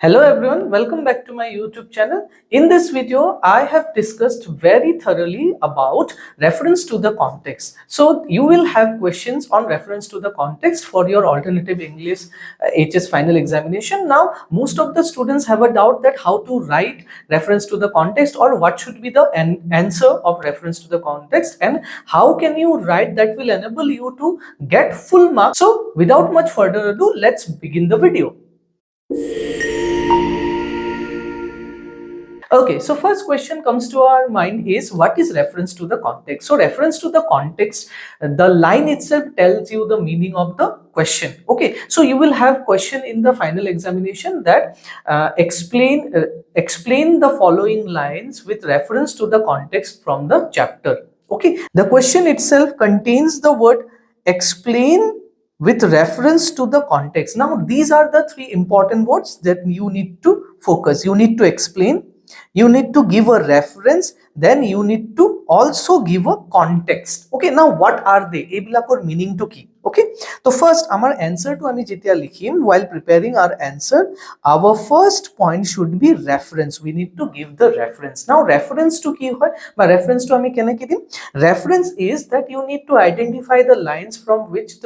Hello everyone, welcome back to my YouTube channel. In this video, I have discussed very thoroughly about reference to the context. So you will have questions on reference to the context for your alternative English HS final examination. Now, most of the students have a doubt that how to write reference to the context or what should be the answer of reference to the context and how can you write that will enable you to get full marks. So without much further ado, let's begin the video. Okay, so first question comes to our mind is what is reference to the context? So reference to the context, the line itself tells you the meaning of the question. Okay, so you will have question in the final examination that explain the following lines with reference to the context from the chapter. Okay, the question itself contains the word explain with reference to the context. Now these are the three important words that you need to focus. You need to explain, you need to give a reference, then you need to also give a context. Okay, now what are they? Ebilakor meaning to ki? Okay, so first our answer to ami jetia likhim, while preparing our answer, our first point should be reference. We need to give the reference. Now reference to ki hoy ba reference to ami kene ki dim? Reference is that you need to identify the lines from which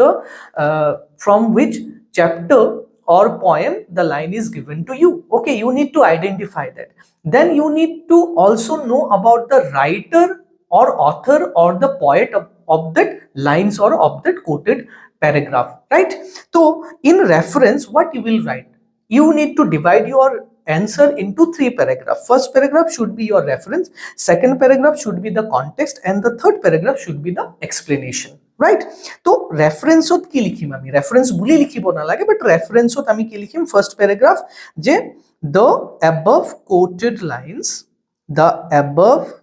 chapter or poem the line is given to you. Okay, you need to identify that. Then you need to also know about the writer or author or the poet of that lines or of that quoted paragraph, right? So in reference, what you will write? You need to divide your answer into three paragraphs. First paragraph should be your reference, second paragraph should be the context, and the third paragraph should be the explanation, right? So reference ot ki likhim ami? Reference buli likhibo na lage, but reference ot ami ki likhim? First paragraph je the above quoted lines, the above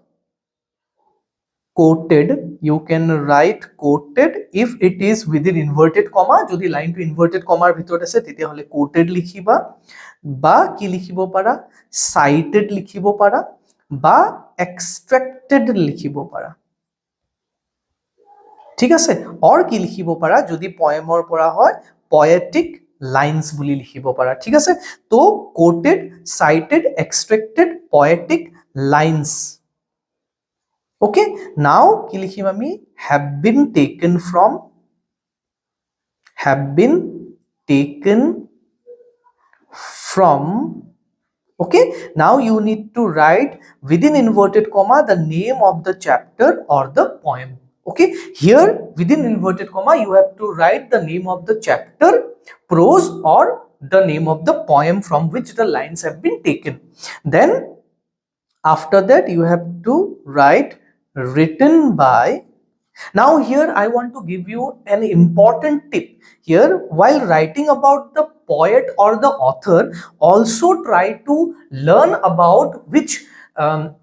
quoted, you can write quoted if it is within inverted comma. Jodi line to inverted comma bhitor ase tetia hole quoted likhiba ba ki likhibo para cited likhibo para ba extracted likhibo para. ঠিক আছে, or কি লিখিব পাৰা যদি poem or পৰা হয় poetic lines বুলি লিখিব পাৰা। ঠিক আছে, তো quoted, cited, extracted, poetic lines. Okay, now কি লিখিম আমি? have been taken from, have been taken from. Okay, now you need to write within inverted comma the name of the chapter or the poem. Okay, here within inverted comma you have to write the name of the chapter, prose, or the name of the poem from which the lines have been taken. Then after that you have to write written by. Now here I want to give you an important tip. Here, while writing about the poet or the author, also try to learn about which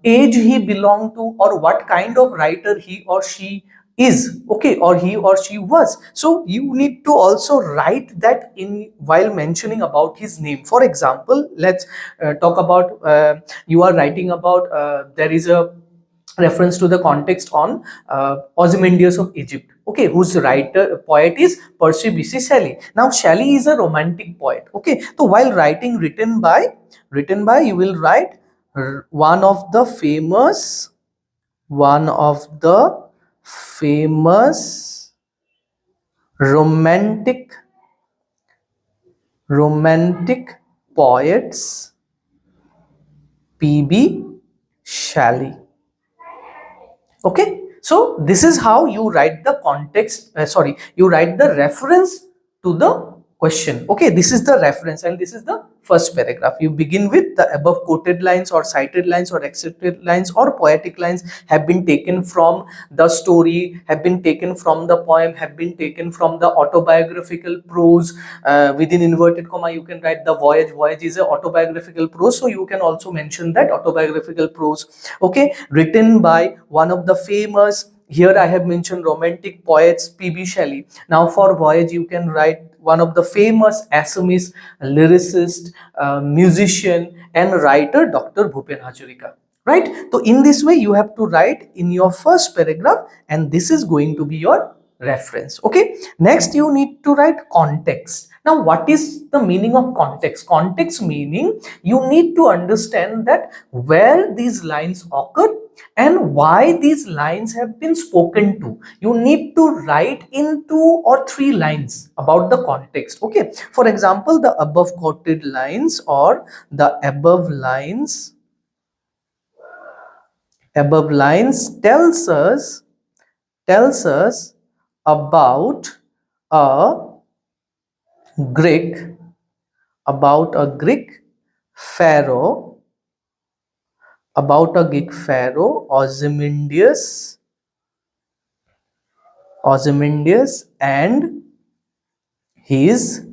age he belonged to or what kind of writer he or she is. Okay, or he or she was. So you need to also write that in while mentioning about his name. For example, let's talk about you are writing about there is a reference to the context on Ozymandias of Egypt, okay, whose poet is Percy B.C. Shelley. Now Shelley is a romantic poet. Okay, so while writing written by you will write one of the famous romantic poets, P.B. Shelley. Okay, so this is how you write the context, you write the reference to the question. Okay, this is the reference and this is the first paragraph. You begin with the above quoted lines or cited lines or accepted lines or poetic lines have been taken from the story, have been taken from the poem, have been taken from the autobiographical prose. Within inverted comma you can write the voyage is a autobiographical prose, so you can also mention that autobiographical prose. Okay, written by one of the famous, here I have mentioned romantic poets, P.B. Shelley. Now for voyage you can write one of the famous Assamese lyricist, musician and writer, Dr. Bhupen Hazarika, right? So in this way you have to write in your first paragraph and this is going to be your reference. Okay, next you need to write context. Now what is the meaning of context? Context meaning you need to understand that where these lines occur and why these lines have been spoken to. You need to write in 2 or 3 lines about the context. Okay, for example, the above quoted lines or the above lines tells us about a Greek Greek pharaoh Ozymandias and his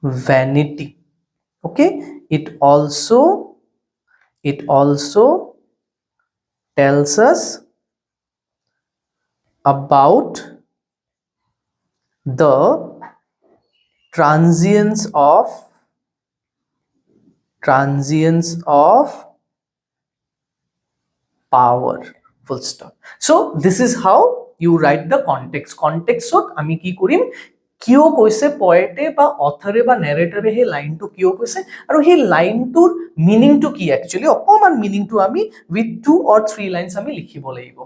vanity. Okay, it also tells us about the transience of power, full stop. So this is how you write the context. Context আমি কি কৰিম, কিয় কৈছে পয়েটে বা অথৰে বা নেৰেটৰে হে লাইনটো কিয় কৈছে আৰু হে লাইনটোৰ মিনিংটো কি, একচুয়ালি অকমান মিনিংটো আমি উইথ 2 or 3 লাইনস আমি লিখিব লাগিব,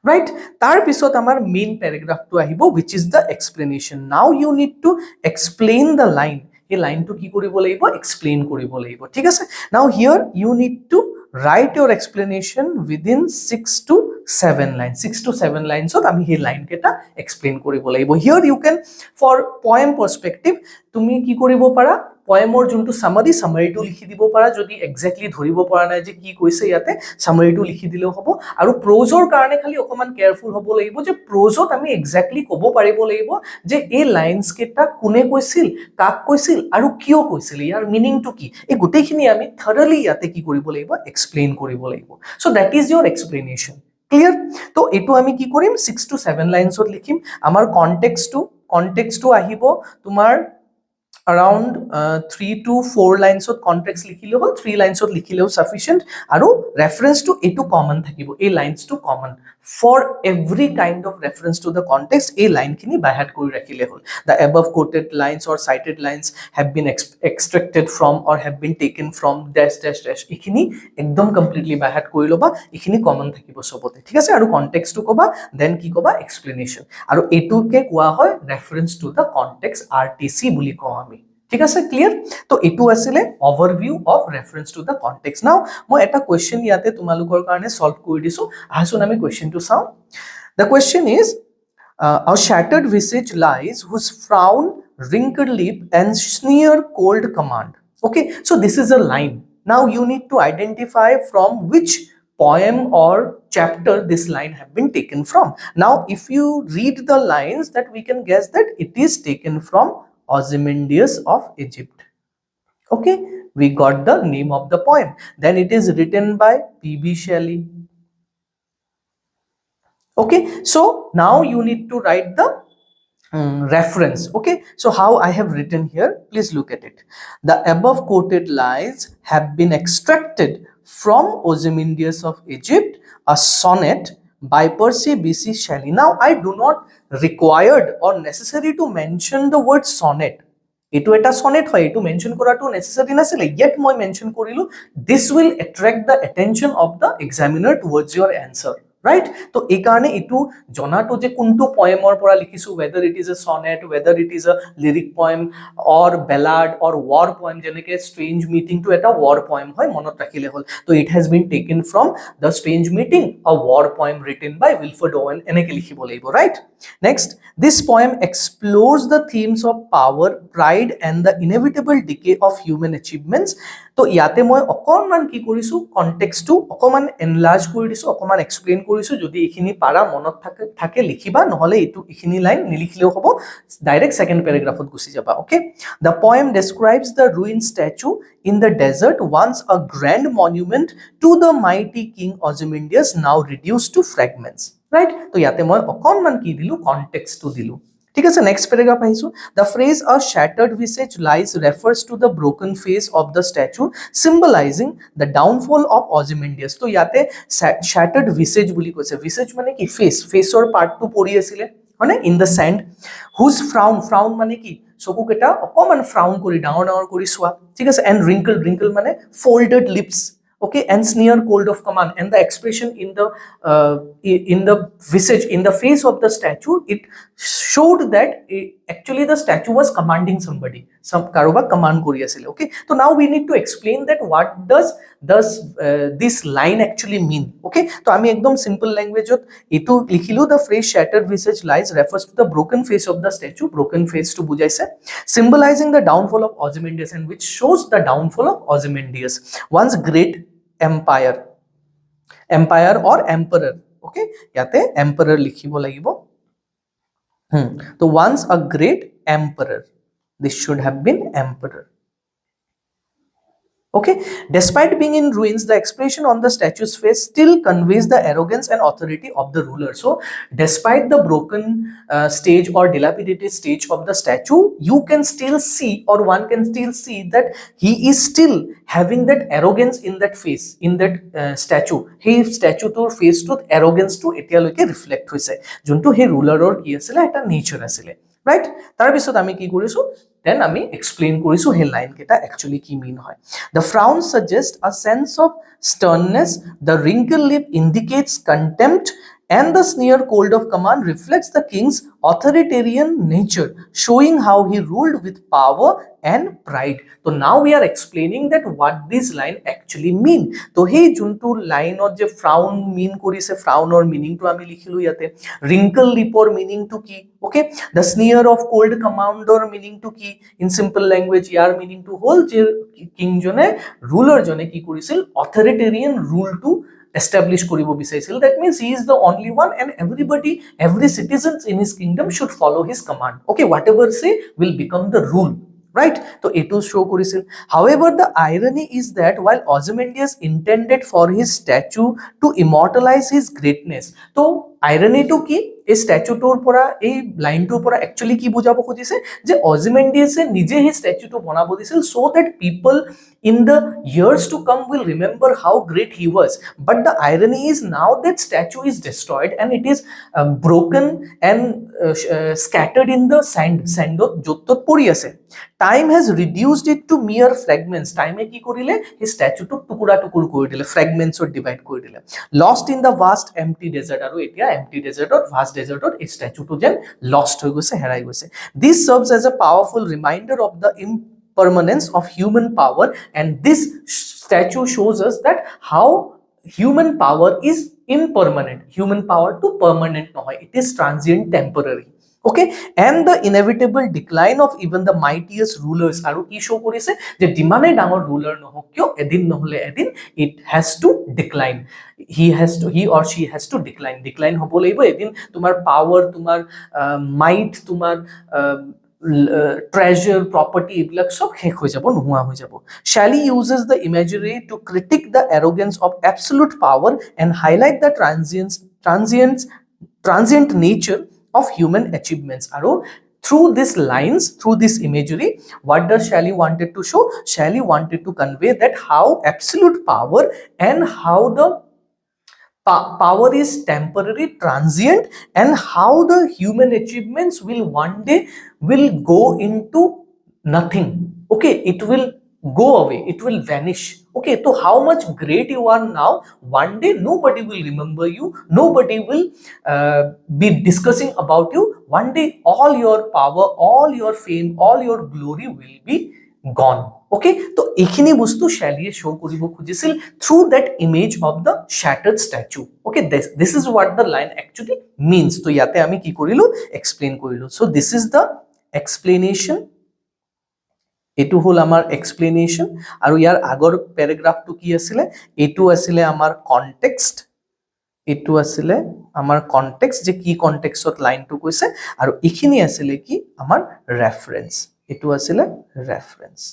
right? tar pisot amar main paragraph to ahibo, which is the explanation. Now you need to explain the line. Ei line to ki koribo lagibo, explain koribo lagibo, thik ase? Now here you need to write your explanation within 6 to 7 lines. 6 to 7 lines ot ami he line keta explain koribo lagibo. Here you can, for poem perspective tumi ki koribo para, poemor juntu summary to likhi dibo para, jodi exactly dhoribo para nai je ki koise yate summary to likhi dile hobo. Aru prose or karone khali okoman careful hobo lagibo je prose ot ami exactly kobo paribo lagibo je ei lines keta kune koisil, kak koisil aru kiyo koisil, yar meaning to ki, ei gotei khini ami thoroughly yate ki koribo lagibo, explain koribo lagibo. So that is your explanation. Clear? তো এটো আমি কি কৰিম, 6 to 7 lines ত লিখিম. আমাৰ context to আহিব তোমাৰ around 3 to 4 lines of context likhile hol, 3 lines of likhile sufficient. Aru reference to etu common thakibo, a lines to common for every kind of reference to the context. A line kini by heart kori rakhile hol. The above quoted lines or cited lines have been extracted from or have been taken from dash dash dash, ekhini ekdom completely by heart kori loba, ekhini common thakibo sobote, thik ase? Aru context to koba, then ki koba, explanation. Aru etu ke koa hoy reference to the context, RTC buli ko ami, ঠিক আছে? Clear? তো এটু আসলে overview of reference to the context. Now মই এটা question ইয়াতে তোমালোকৰ কাৰণে সলভ কৰি দিছো, আহচোন আমি কোয়েশ্চনটো চাও। The question is, a shattered visage lies whose frown, wrinkled lip and sneer cold command. Okay, so this is a line. Now you need to identify from which poem or chapter this line have been taken from. Now if you read the lines, that we can guess that it is taken from Ozymandias of Egypt. Okay, we got the name of the poem. Then it is written by P.B. Shelley. Okay, so now you need to write the reference. Okay, so how I have written here, please look at it. The above quoted lines have been extracted from Ozymandias of Egypt, a sonnet by Percy B.C. Shelley. Now I do not required or necessary to mention the word sonnet. এটো এটা sonnet হয়, এটো mention কৰাটো necessary নাছিলে, yet মই mention কৰিলো, this will attract the attention of the examiner towards your answer, right? তো এই কারণে এটু জনাটো যে কোনটো পয়েমৰ পৰা লিখিছো, whether it is a sonnet, whether it is a lyric poem or ballad or war poem, যেনেকে strange meeting to এটা war poem হয়, মনত ৰাখিলে হল। তো it has been taken from the strange meeting, a war poem written by Wilfred Owen, এনেকে লিখিব লাগিব, right? Next, this poem explores the themes of power, pride and the inevitable decay of human achievements. তো ইয়াতে মই অকমান কি কৰিছো, context two অকমান এনলাৰ্জ কৰি দিছো, অকমান এক্সপ্লেইন কৰিছো। যদি এখিনি পাৰা মনত থাকে লিখিবা, নহলে এটো এখিনি লাইন নিলিখিলেও হ'ব, ডাইৰেক্ট সেকেন্ড প্যাৰাগ্ৰাফত গুছি যাবা। ওকে, the poem describes the ruined statue in the desert, once a grand monument to the mighty king Ozymandias, now reduced to fragments, right? তো ইয়াতে মই অকমান কি দিলু, কনটেক্সট টু দিলু, ঠিক আছে? নেক্সট প্যারাগ্রাফ আহিছো। The phrase a shattered visage lies refers to the broken face of the statue, symbolizing the downfall of Ozymandias. তো ইয়াতে shattered visage বুলি কৈছে, visage মানে কি, ফেস, ফেসৰ পার্টটো পৰি আছিল, মানে in the sand whose frown frown মানে কি চকুকেইটা অকমান ফ্রাউন কৰি ডাঙৰ ডাঙৰ কৰি চোৱা ঠিক আছে এণ্ড ৰিংকল ৰিংকল মানে folded lips okay and sneer cold of command and the expression in the visage in the face of the statue it showed that actually the statue was commanding somebody some karoba command kori asile okay so now we need to explain that what does this line actually mean okay so ami ekdom simple language ot etu likhilu the phrase shattered visage lies refers to the broken face of the statue broken face to bujaise symbolizing the downfall of Ozymandias and which shows the downfall of Ozymandias once great empire or emperor okay yate emperor likhibo lagibo so once a great emperor this should have been emperor okay despite being in ruins the expression on the statue's face still conveys the arrogance and authority of the ruler so despite the broken stage or dilapidated stage of the statue you can still see or one can still see that he is still having that arrogance in that face in that statue he statue to face to arrogance to etialoke reflect hoise junto he ruler or ki asile eta nature asile right tar bisot ami ki korisu then ami explain korisu he line keta actually ki mean hoy the frown suggests a sense of sternness the wrinkled lip indicates contempt and the sneer cold of command reflects the king's authoritarian nature showing how he ruled with power and pride so now we are explaining that what this line actually mean so hey juntu line or je frown mean korise frown or meaning to ami likhilu yate wrinkle lip or meaning to ki okay the sneer of cold command or meaning to ki in simple language yar meaning to whole je king jone ruler jone ki korisil authoritarian rule to establish koribo bisaisil that means he is the only one and everybody every citizens in his kingdom should follow his command okay whatever say will become the rule right so etu show korisil however the irony is that while Ozymandias intended for his statue to immortalize his greatness so irony to ki এই স্ট্যাচুটোৰ পৰা এই লাইনটোৰ পৰা actually কি বুজাব খুজিছে যে Ozymandias নিজে এই স্ট্যাচুটো বনাব দিছিল so that people in the years to come will remember how great he was but the irony is now that statue is destroyed and it is broken and scattered in the sandot jottot pori ase time has reduced it to mere fragments time e ki korile he statue to tukura tukur kori dile fragments or divide kori dile lost in the vast empty desert aru etia empty desert or vast desert or a statue to jen lost hoy goise herai goise this serves as a powerful reminder of the impermanence of human power and this statue shows us that how human power is impermanent human power to permanent nohoy it is transient temporary okay and the inevitable decline of even the mightiest rulers aru ki show korise je dimane dangor ruler nohok kyo edin nohole edin it has to decline he or she has to decline hobo laibo edin tumar power tumar might tumar treasure property ebilak sob hek hoy jabo nohua hoy jabo Shelley uses the imagery to critique the arrogance of absolute power and highlight the transient nature of human achievements aro through these lines through this imagery what does Shelley wanted to show Shelley wanted to convey that how absolute power and how the power is temporary transient and how the human achievements will one day will go into nothing okay it will go away it will vanish okay so how much great you are now one day nobody will remember you nobody will be discussing about you one day all your power all your fame all your glory will be gone okay so ekhini bostu Shelley show koribo khujisil through that image of the shattered statue okay this is what the line actually means so yate ami ki korilu explain korilu so this is the explanation etu hol amar explanation aru yar agor paragraph tu ki asile etu asile amar context etu asile amar context je ki context ot line tu koise aru ekhini asile ki amar reference etu asile reference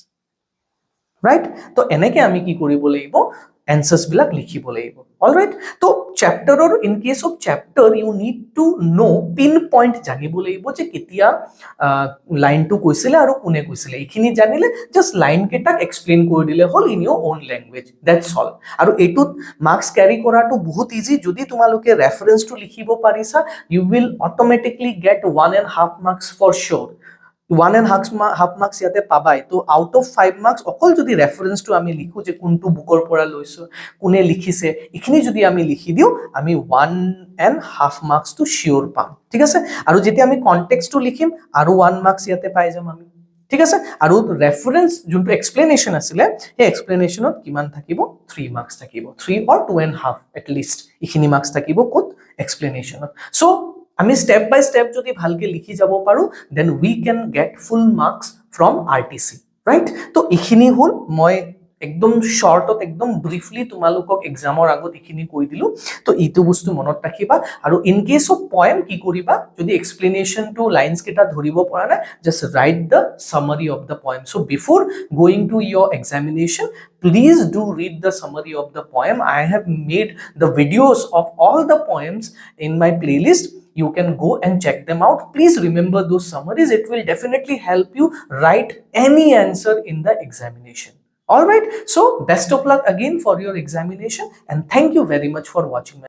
right to eneke ami ki koribo laibo answers bilak likhibo lagibo. All right, to chapter or in case of chapter you need to know pinpoint janibo lagibo je ketia line to koisile aru kune koisile ekhini janile just line ketak explain kori dile hol in your own language, that's all. aru etut marks carry kora to bahut easy, jodi tumaloke reference to likhibo parisa you will automatically get 1.5 marks for sure. 1.5 marks ইয়াতে পাবাই। তো out of 5 marks অকল যদি reference to আমি লিখো যে কোনটো বুকৰ পৰা লৈছো কোনে লিখিছে এখিনি যদি আমি লিখি দিও আমি 1.5 মার্কস টু শিওর পাম, ঠিক আছে। আৰু যেতিয়া আমি কনটেক্সট টু লিখিম আৰু 1 মার্কস ইয়াতে পাই যাম আমি, ঠিক আছে। আৰু ৰেফাৰেন্স যোনটো এক্সপ্লেনেশন আছিলে এই এক্সপ্লেনেশনত কিমান থাকিব 3 মার্কস থাকিব, 3 or 2.5 এট লিস্ট এখিনি মার্কস থাকিব কোত এক্সপ্লেনেশনত। সো আমি স্টেপ বাই স্টেপ যদি ভালকে লিখি যাব পাৰো then we can get full marks from RTC, right. তো এখিনি হল মই একদম শর্টত একদম ব্রিফলি তোমালোকক এক্সামৰ আগত এখিনি কৈ দিলো। তো ইটো বস্তু মনত ৰাখিবা। আৰু ইন কেস অফ পয়েম কি কৰিবা যদি এক্সপ্লেনেশন টু লাইনস কেটা ধৰিব পৰা নাই just write the summary of the poem. So before going to your examination please do read the summary of the poem. I have made the videos of all the poems in my playlist. You can go and check them out. Please remember those summaries. It will definitely help you write any answer in the examination. All right. So best of luck again for your examination and thank you very much for watching my